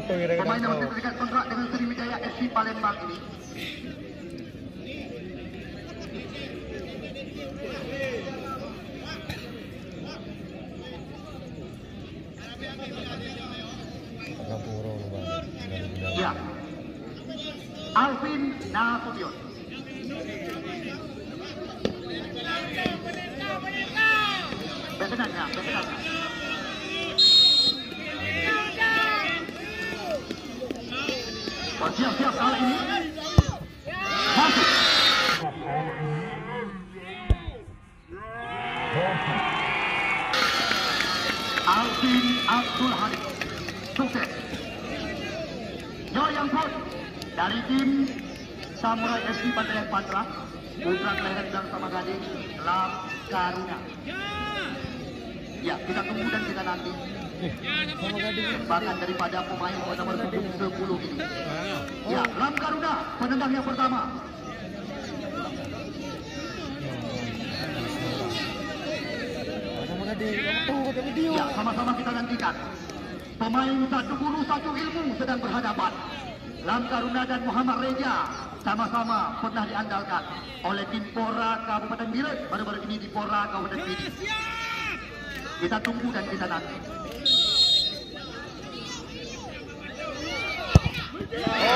Pemain yang masih terikat kontrak dengan Sriwijaya FC Palembang ini. Ya, Alvin Nasution. Besenannya. Siap kali ini. Masuk. Alvin Abdul Halim. Sukses. Yoyang Put dari tim Samurai FC Bantayan Patra. Putra kelahiran dan sama gading Lam Karuna. Ya, kita tunggu dan kita nanti tembakan daripada pemain nomor 10 ini. Ya, Lam Karuna penendang yang pertama. Ya, sama-sama kita nantikan. Pemain satu guru satu ilmu sedang berhadapan. Lam Karuna dan Muhammad Reja sama-sama pernah diandalkan oleh tim Pora Kabupaten Biren, baru-baru ini di Pora Kabupaten Biren. Kita tunggu dan kita nanti.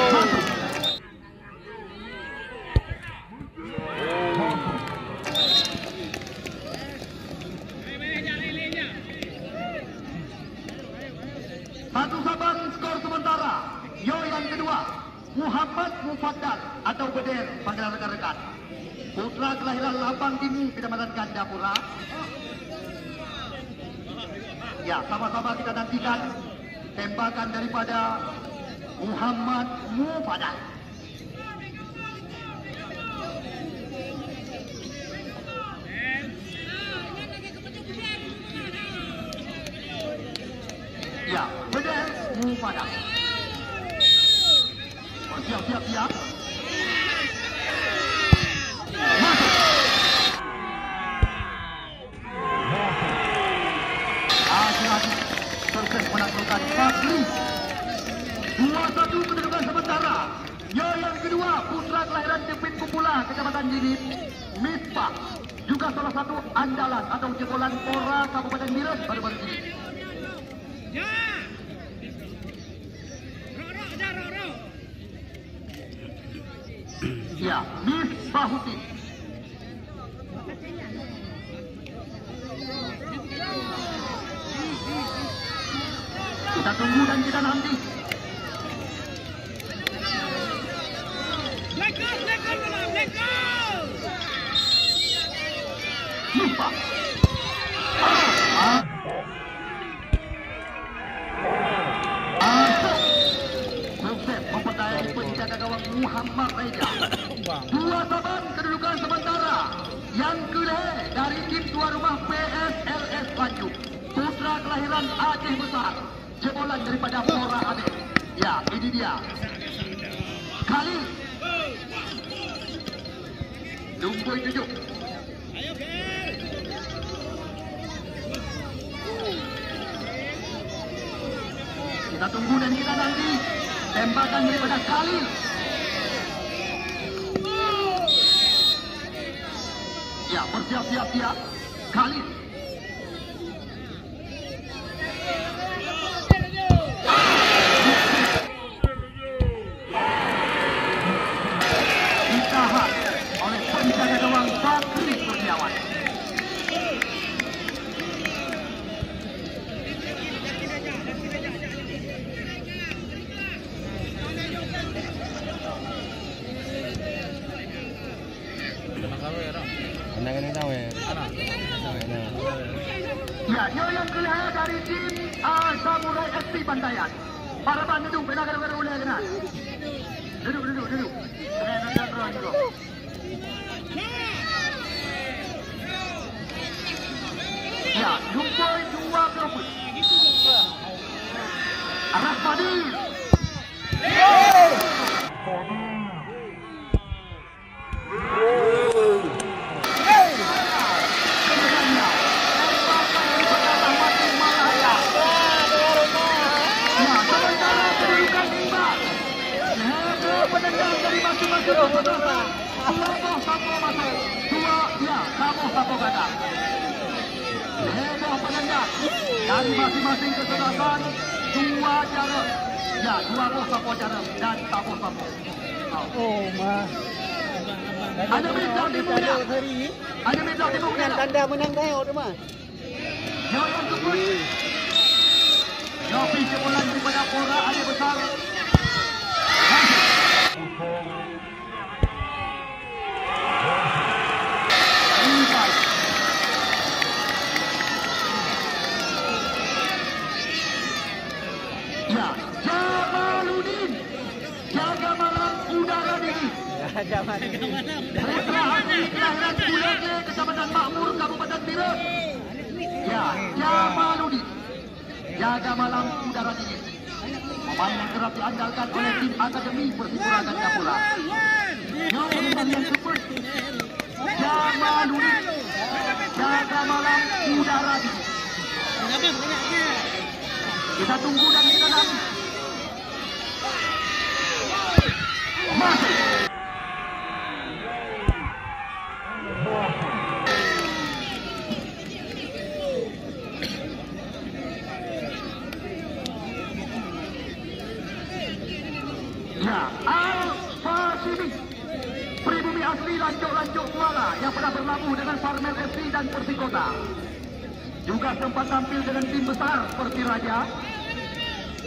Masuk. Satu saban skor sementara. Yo yang kedua, Muhammad Mufaddal atau Beder panggilan rekan-rekan. Putra kelahiran Lapang Timur, Kecamatan Gandapura. Ya, sama-sama kita nantikan tembakan daripada Muhammad Mufaddal. Ya, Beder Mufaddal. Siap. Masuk. Lagi sukses menaklukkan Fakri. 2-1 kedudukan sementara. Yo yang kedua, putra kelahiran Jepit Kupula, Kecamatan Jinip, Misbah, juga salah satu andalan atau jebolan Pora Kabupaten Biren baru-baru ini. Ya, Misbahuddin. Kita tunggu dan kita nanti. Misbah. Sukses memperdayai penjaga gawang Muhammad Reja. 2-1 kedudukan sementara. Yang kedua dari tim tuan rumah PSLS Bandung. Putra kelahiran Aceh Besar. Jebolan daripada Pora Aceh. Ya, ini dia. Khalil. Lumpui 7. Kita tunggu dan kita nanti tembakan daripada Khalil. Ya, bersiap-siap dia. Khalil. Ditahan oleh penjaga gawang Bakri Kurniawan. Ya, yang kelihatan dari tim Samurai FC Bantayan. Para ban duduk, benar boleh kenal. Duduk. Ya, Lumpoi 20. Arah Fadil. Sementara kedudukan penendang dari masing-masing peserta. Dua Sapo masuk, dua ya Sapo gagal. Heboh penendang dari masing-masing kesebelasan, dua jarum. Ya, dua Sapo jarum dan Sapo. Oh, mah. Ada bintang timurnya. Ada bintang timurnya. Tanda menang tayau tu mah. Yang kebut. Yopi sebulan daripada Pora ada besar. Ya, Jamaluddin. Jaga malam udara dini. Putra asli kelahiran Kuleke, Kecamatan Makmur, Kabupaten Biren. Ya, Jamaluddin. Jaga malam udara dingin. Pemain yang kerap diandalkan oleh tim Akademi Persipura Gajah. Yang cepat. Jamaluddin. Jaga malam udara dingin. Kita tunggu dan kita nanti. Masih. Ya, Al-Fasimi, pribumi asli Lanjut Kuala yang pernah berlabuh dengan Farmel FC dan Persikota. Juga sempat tampil dengan tim besar Persiraja.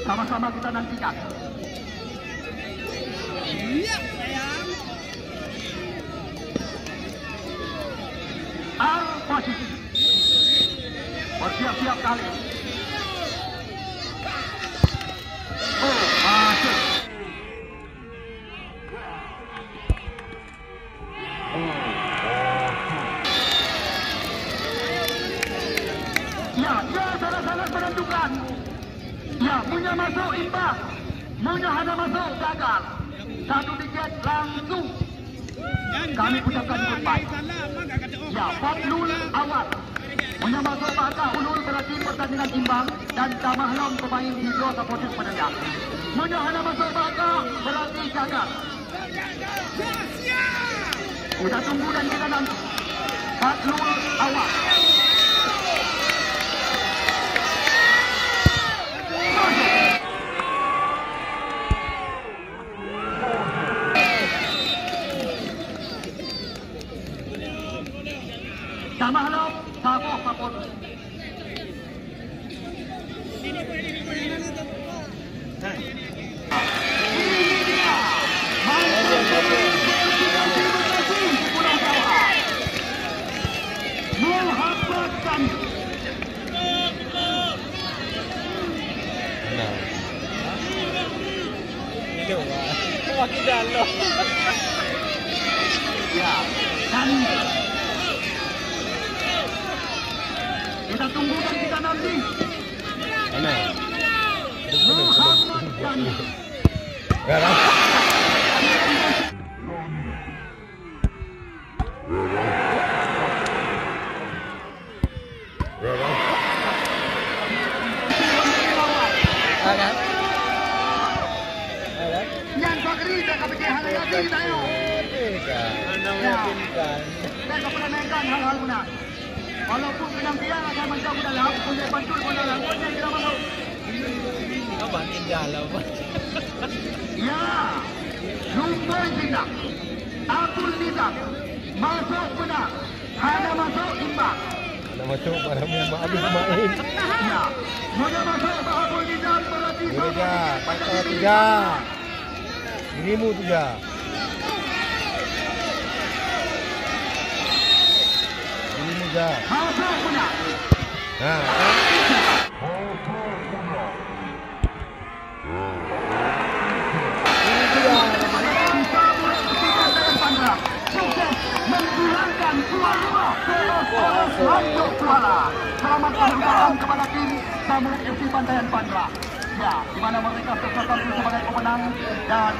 Sama-sama kita nantikan. Al-Fasimi bersiap-siap kali. Oh, masuk. Ya, dia sangat-sangat menentukan. Ya, punya masuk imbang. Punya ada masuk gagal. Satu tiket langsung. Kami ucapkan goodbye. Ya, Fadlul awal. Punya masuk bakal ulur berarti pertandingan imbang. Dan Tamahlom pemain hidro supportif penendang. Punya ada masuk bakal berarti gagal. Kita tunggu dan kita nanti. Fadlul awal. Tamahlom, Sapo. Makin dalam. Ya, dan kita tunggu dan kita nanti. Mana? Muhammad Dani. Garang. Yang Fakri tak kepikir hal yang lagi tayo. Anda meyakinkan. Saya tak pernah mainkan hal-hal guna. Walaupun penampilan akan menjauh dalam, punya bantul pun dalam, punya kita masuk. Kau makin dalam. Ya, Lumpur Zina, Abdul Nizam, masuk benar, hanya masuk imbang. Nak masuk pada Mak Abis main. Ya, muda masuk Abdul Nizam berarti Ini je, patah 3. Dirimu 3. Dirimu je. masuk benar. Ha. Sukses menghilangkan tuan rumah PSLS Lanjut Kuala. Selamat keberuntungan kepada tim Samud FC Bantayan Pandra. Ya, di mana mereka tercatat sebagai pemenang dan